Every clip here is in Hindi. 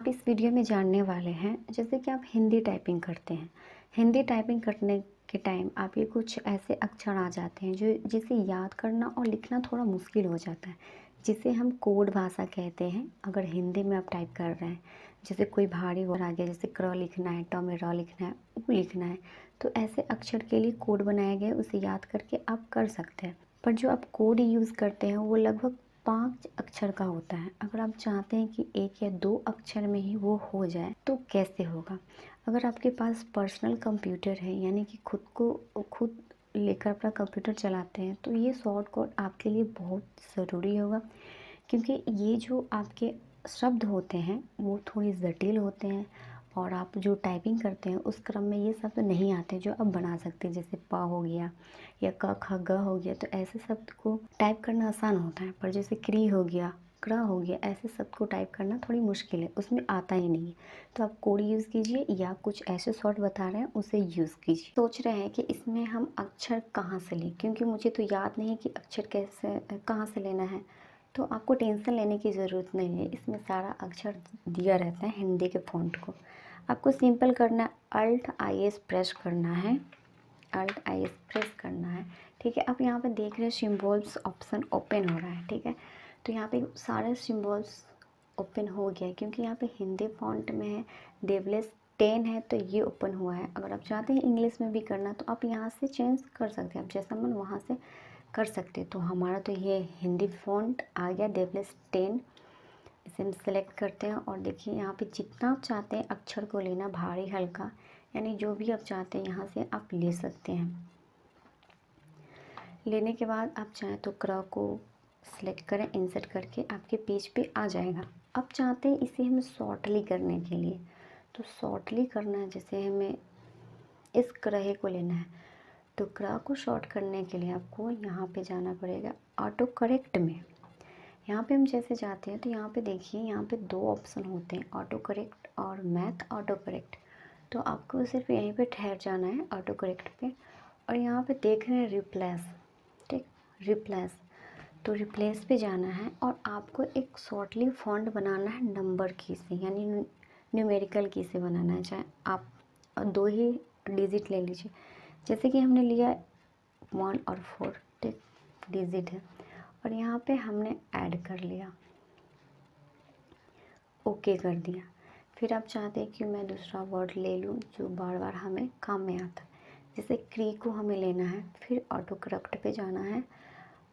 आप इस वीडियो में जानने वाले हैं जैसे कि आप हिंदी टाइपिंग करते हैं। हिंदी टाइपिंग करने के टाइम आपके कुछ ऐसे अक्षर आ जाते हैं जो जिसे याद करना और लिखना थोड़ा मुश्किल हो जाता है, जिसे हम कोड भाषा कहते हैं। अगर हिंदी में आप टाइप कर रहे हैं, जैसे कोई भारी वर्ड आ गया, जैसे क्र लिखना है, ट में र लिखना है, उ लिखना है, तो ऐसे अक्षर के लिए कोड बनाए गए, उसे याद करके आप कर सकते हैं। पर जो आप कोड यूज़ करते हैं वो लगभग 5 अक्षर का होता है। अगर आप चाहते हैं कि 1 या 2 अक्षर में ही वो हो जाए तो कैसे होगा? अगर आपके पास पर्सनल कंप्यूटर है, यानी कि खुद लेकर अपना कंप्यूटर चलाते हैं, तो ये शॉर्ट कोड आपके लिए बहुत ज़रूरी होगा, क्योंकि ये जो आपके शब्द होते हैं वो थोड़े जटिल होते हैं और आप जो टाइपिंग करते हैं उस क्रम में ये शब्द नहीं आते जो आप बना सकते हैं। जैसे प हो गया या क ख ग हो गया, तो ऐसे शब्द को टाइप करना आसान होता है। पर जैसे क्री हो गया, क्र हो गया, ऐसे शब्द को टाइप करना थोड़ी मुश्किल है, उसमें आता ही नहीं है। तो आप कोड यूज़ कीजिए या कुछ ऐसे शॉर्ट बता रहे हैं उसे यूज़ कीजिए। सोच रहे हैं कि इसमें हम अक्षर कहाँ से लें, क्योंकि मुझे तो याद नहीं है कि अक्षर कैसे कहाँ से लेना है। तो आपको टेंशन लेने की ज़रूरत नहीं है, इसमें सारा अक्षर दिया रहता है हिंदी के फ़ॉन्ट को। आपको सिंपल करना है, Alt+IS प्रेस करना है, Alt+IS प्रेस करना है, ठीक है। अब यहाँ पे देख रहे हैं सिम्बॉल्स ऑप्शन ओपन हो रहा है, ठीक है। तो यहाँ पे सारे सिम्बॉल्स ओपन हो गया है, क्योंकि यहाँ पे हिंदी फ़ॉन्ट में है, डेवलेस 10 है, तो ये ओपन हुआ है। अगर आप चाहते हैं इंग्लिश में भी करना तो आप यहाँ से चेंज कर सकते हैं, आप जैसा मन वहाँ से कर सकते हैं। तो हमारा तो ये हिंदी फ़ॉन्ट आ गया डेवलेस 10, इसे हम सेलेक्ट करते हैं और देखिए यहाँ पे जितना आप चाहते हैं अक्षर को लेना, भारी हल्का, यानी जो भी आप चाहते हैं यहाँ से आप ले सकते हैं। लेने के बाद आप चाहें तो क्र को सिलेक्ट करें, इंसर्ट करके आपके पेज पे आ जाएगा। अब चाहते हैं इसे हमें शॉर्टली करने के लिए, तो शॉर्टली करना है, जैसे हमें इस क्रहे को लेना है, तो क्र को शॉर्ट करने के लिए आपको यहाँ पे जाना पड़ेगा ऑटो करेक्ट में। यहाँ पे हम जैसे जाते हैं तो यहाँ पे देखिए, यहाँ पे 2 ऑप्शन होते हैं, ऑटो करेक्ट और मैथ ऑटो करेक्ट। तो आपको सिर्फ यहीं पे ठहर जाना है ऑटो करेक्ट पे, और यहाँ पे देख रहे हैं रिप्लेस, ठीक, रिप्लेस, तो रिप्लेस पे जाना है और आपको एक शॉर्टली फॉन्ट बनाना है नंबर की से, यानी न्यूमेरिकल की से बनाना है। चाहे आप 2 ही डिजिट ले लीजिए, जैसे कि हमने लिया 1 और 4, ठीक, डिजिट है, और यहाँ पे हमने ऐड कर लिया, ओके कर दिया। फिर आप चाहते हैं कि मैं दूसरा वर्ड ले लूँ जो बार बार हमें काम में आता है, जैसे क्री को हमें लेना है, फिर ऑटो करेक्ट पे जाना है,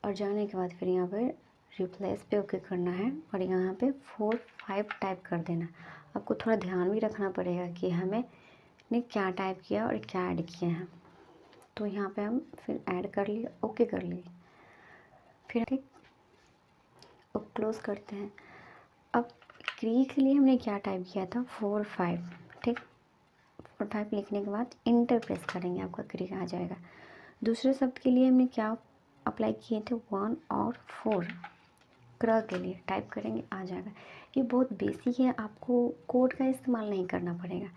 और जाने के बाद फिर यहाँ पे रिप्लेस पे ओके करना है, और यहाँ पे 4 5 टाइप कर देना। आपको थोड़ा ध्यान भी रखना पड़ेगा कि हमें ने क्या टाइप किया और क्या ऐड किया है। तो यहाँ पे हम फिर ऐड कर लिए, ओके कर लिए, फिर ठीक और क्लोज़ करते हैं। अब क्री के लिए हमने क्या टाइप किया था, 4 5, ठीक, 4 5 लिखने के बाद इंटर प्रेस करेंगे, आपका क्री आ जाएगा। दूसरे शब्द के लिए हमने क्या अप्लाई किए थे, 1 और 4, क्र के लिए टाइप करेंगे, आ जाएगा। ये बहुत बेसिक है, आपको कोड का इस्तेमाल नहीं करना पड़ेगा।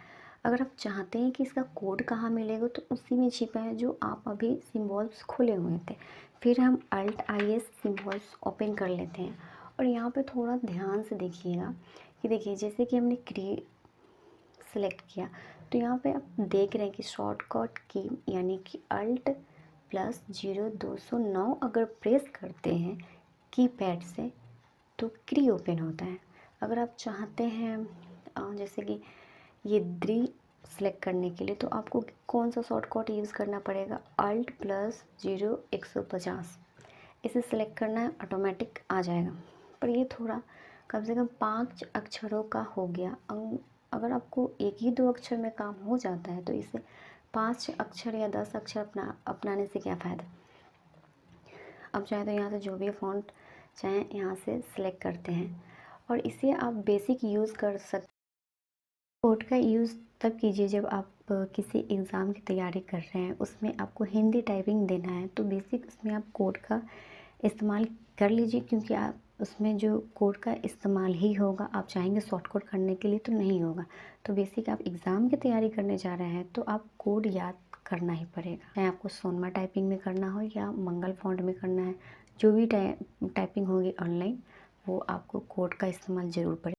अगर आप चाहते हैं कि इसका कोड कहाँ मिलेगा तो उसी में छिपा है जो आप अभी सिम्बॉल्स खोले हुए थे। फिर हम Alt+IS सिम्बॉल्स ओपन कर लेते हैं, और यहाँ पे थोड़ा ध्यान से देखिएगा कि देखिए, जैसे कि हमने क्री सेलेक्ट किया, तो यहाँ पे आप देख रहे हैं कि शॉर्टकट की यानी कि Alt+0 209 अगर प्रेस करते हैं कीपैड से तो क्री ओपन होता है। अगर आप चाहते हैं जैसे कि ये द्री सेलेक्ट करने के लिए, तो आपको कौन सा शॉर्टकट यूज़ करना पड़ेगा, Alt+0 150, इसे सेलेक्ट करना है, ऑटोमेटिक आ जाएगा। पर ये थोड़ा कम से कम 5 अक्षरों का हो गया। अगर आपको 1 ही 2 अक्षर में काम हो जाता है तो इसे 5 अक्षर या 10 अक्षर अपनाने से क्या फ़ायदा। अब चाहे तो यहाँ से जो भी फ़ॉन्ट चाहें यहाँ से सिलेक्ट करते हैं, और इसे आप बेसिक यूज़ कर सकते। कोड का यूज़ तब कीजिए जब आप किसी एग्ज़ाम की तैयारी कर रहे हैं, उसमें आपको हिंदी टाइपिंग देना है, तो बेसिक उसमें आप कोड का इस्तेमाल कर लीजिए, क्योंकि आप उसमें जो कोड का इस्तेमाल ही होगा। आप चाहेंगे शॉर्टकट करने के लिए तो नहीं होगा। तो बेसिक आप एग्ज़ाम की तैयारी करने जा रहे हैं तो आप कोड याद करना ही पड़ेगा, चाहे आपको सोनमा टाइपिंग में करना हो या मंगल फ़ॉन्ट में करना है, जो भी टाइपिंग होगी ऑनलाइन, वो आपको कोड का इस्तेमाल ज़रूर पड़ेगा।